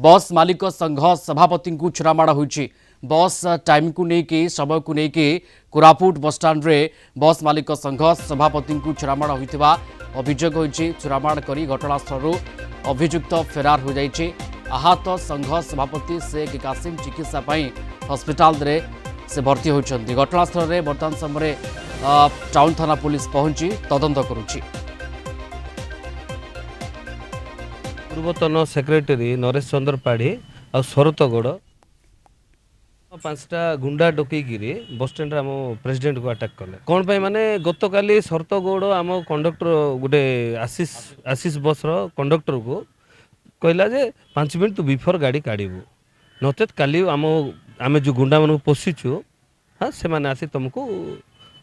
बस मालिक संघ सभापति को छुरामाड़ होइछि। बस टाइम को लेकिन समय को लेकिन कोरापुट बसस्टाण्ड रे बस मालिक संघ सभापति को छुरामाड़ होइथिबा अभियोग होइछि। छुरामाड़ करी घटनास्थल अभियुक्त फेरार हो जाइछि। आहत संघ सभापति शेख कासिम चिकित्सा पई हॉस्पिटल रे से भर्ती होइछन्ति। घटनास्थल रे वर्तमान समय टाउन थाना पुलिस पहुंची तदंत करुछि। पूर्वतन सेक्रेटरी नरेश चंद्र पाढ़ी आ शरतगौड़ पांचटा गुंडा डकईकि बस स्टैंड आम प्रेसिडेंट को अटैक कले कौन पे माने गत काली शरतगौड़ आम कंडक्टर गोटे आशीष बस कंडक्टर को कहला जे 5 मिनट तू बिफोर गाड़ी काढ़ू नचेत काली आम जो गुंडा मन पोषिचु हाँ से मैंने आसी तुमको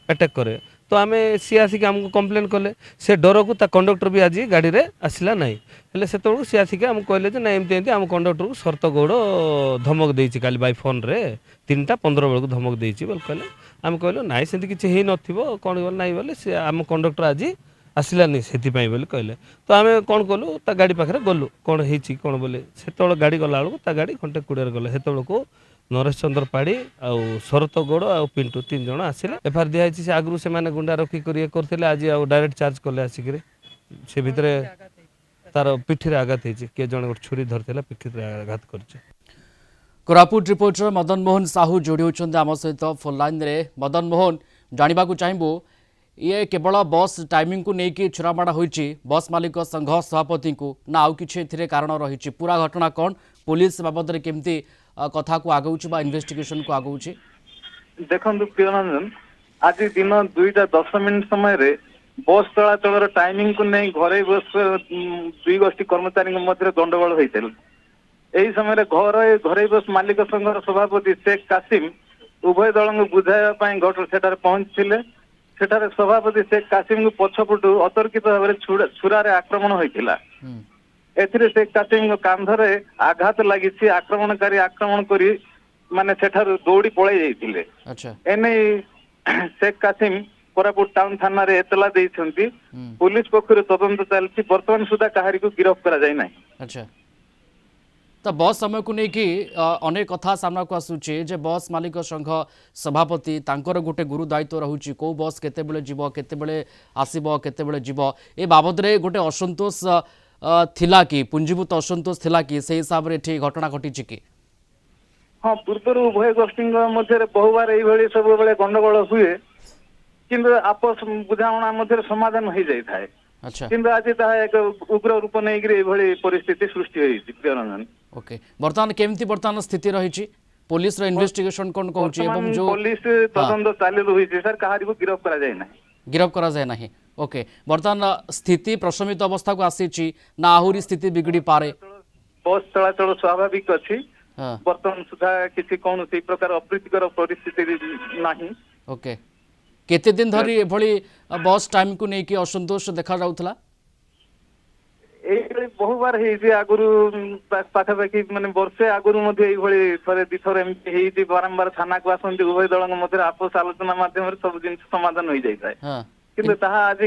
अटैक करे तो आम सी आसिक आमको कम्प्लेन कले से डर को कंडक्टर भी आज गाड़ी रे आसला ना हेले से सी आसिक आम कहले जे ना एमती आम कंडक्टर को शरतगौड़ धमक देछि काली बाय फोन रे 3:15 बेलू धमक देछि बोल कहले आम कहलो नाई से किसी ही नथिबो कौन गल नाई बोले से आम कंडक्टर आज आसलानी से कहले तो आम कौन कलु ता गाड़ी पाखे गलु कौन होती कौन बोले से गाड़ी गला बेलू ता गाड़ी घंटे 20 गले से को नरेश चंद्र पाढ़ी आउ शरतगौड़ आ पिंटू 3 जण आसिले एफआईआर दिखाई से आगु से माने गुंडा रखी कर करते आज आउ डायरेक्ट चार्ज कले आसिक से भितर तार पिठी आघात होती किए जन छुरी धरला पिठी आघात कर। कोरापुट रिपोर्टर मदन मोहन साहू जोड़ी होती आम सहित फोन लाइन रे। मदन मोहन जानवा चाहबू ये केवल बस टाइमिंग को लेकिन छुरामाड़ होइछि बस मालिक संघ सभापति को ना आउ किछि एथिरे कारण रही पूरा घटना कौन पुलिस बाबद रे केमती कथा को आगौछि बा इन्वेस्टिगेशन को आगौछि। देखंतु प्रियरंजन आज दिन 2:10 समय रे बस चलाचल टाइमिंग को नहीं घरे बस 2 गोष्ठी कर्मचारी मध्य गंडगोल होइतेल। एही समय घरे बस मालिक संघ सभापति शेख कासिम उभय दल को बुझाइबा पई सेठारे पहुंचथिले। सेठारे सभापति शेख कासिम को पछपटू अतर्कित भाव छुरा आक्रमण होइथिला। एथिरे शेख कासिम कांधरे आघात लगी आक्रमणकारी आक्रमण करी माने सेठारु दौड़ी पळाई जाइथिले। अच्छा एने शेख कासिम कोरापुट टाउन थाना रे एतला देइछंती। पुलिस पक्षरु तदंत चलछि वर्तमान सुधा काहारी को गिरफ्त करा जाय नै। अच्छा तो बस समय को लेकिन अनेक कथा सामना को आसुचे जे बस मालिक संघ सभापति तांकर गोटे गुरु दायित्व रहुची को बस केतेबेले जीव केतेबेले आसीबो केतेबेले जीव ए बाबद रे गोटे असंतोष थिला कि पुंजीभूत असंतोष थिला कि से हिसाब रे ठीक घटना घटी कि हाँ पूर्व उभय गोष्ठी मध्य बहुबार ये सब बेले गंडगोल हुए किंतु आपस बुझाणा मध्य समाधान हो जाए थाए। अच्छा किंतु आज ताहा एक उग्र रूप नहीं परिस्थिति सृष्टि होइछि प्रियरंजन। ओके वर्तमान केमती वर्तमान स्थिति रही पुलिस रो इन्वेस्टिगेशन कोन कहूची एवं जो पुलिस तदंत चालू होइछि सर काहारी को गिरफ्त करा जाय नै गिरफ्त करा जाय नाही। ओके वर्तमान स्थिति प्रशमित अवस्था को आसीछि ना आहुरी स्थिति बिगड़ी पारे बस चलाचल स्वाभाविक अछि। वर्तमान सुधा किसी कौन सी प्रकार अप्रीतिकर परिस्थिति नाही। ओके केते दिन धरी एभली बस टाइम को नेकी असंतोष देखा जाउथला एई बहुबार हे आगुरु पाखापाखि माने वर्षे आगुरु मध्ये एई भली थरे दिथर एमती हेई बारंबार थाना को आसंती उभय दलंग मध्ये आपस आलोचना माध्यम सब जिन समाधान होई जाय थाए। किंतु ताहा आज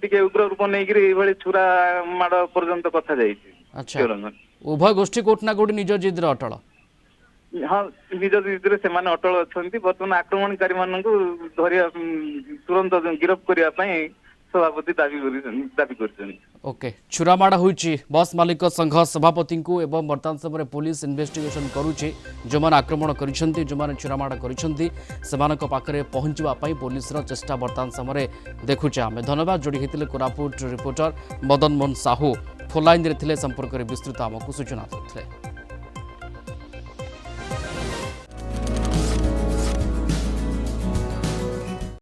टिके उग्र रूप नेकी एई भली छुरा माड पर्यंत कथा जाईछि। अच्छा उभय गोष्ठी कोट ना कोट निज जिद्र अटल हाँ निज जिद्रे से माने अटल अछंती। वर्तमान आक्रमणकारी माननकु धरिया तुरंत गिरफ्त करिया पई सभापति दाबी कर। ओके छुरामाड़ होइछि बस मालिक संघ सभापति को एवं वर्तमान समय पुलिस इन्वेस्टिगेशन करुछि जो माने आक्रमण करिसंती जो माने छुरामाड़ करिसंती सेमानक पाखरे पहुंचबा पई पुलिस रो चेष्टा वर्तमान समय देखुछे आमे। धन्यवाद जोड़ी हेतिले Koraput reporter Madan Mohan Sahu phone line रे थिले संपर्क रे विस्तृत आमको सूचना देथिले।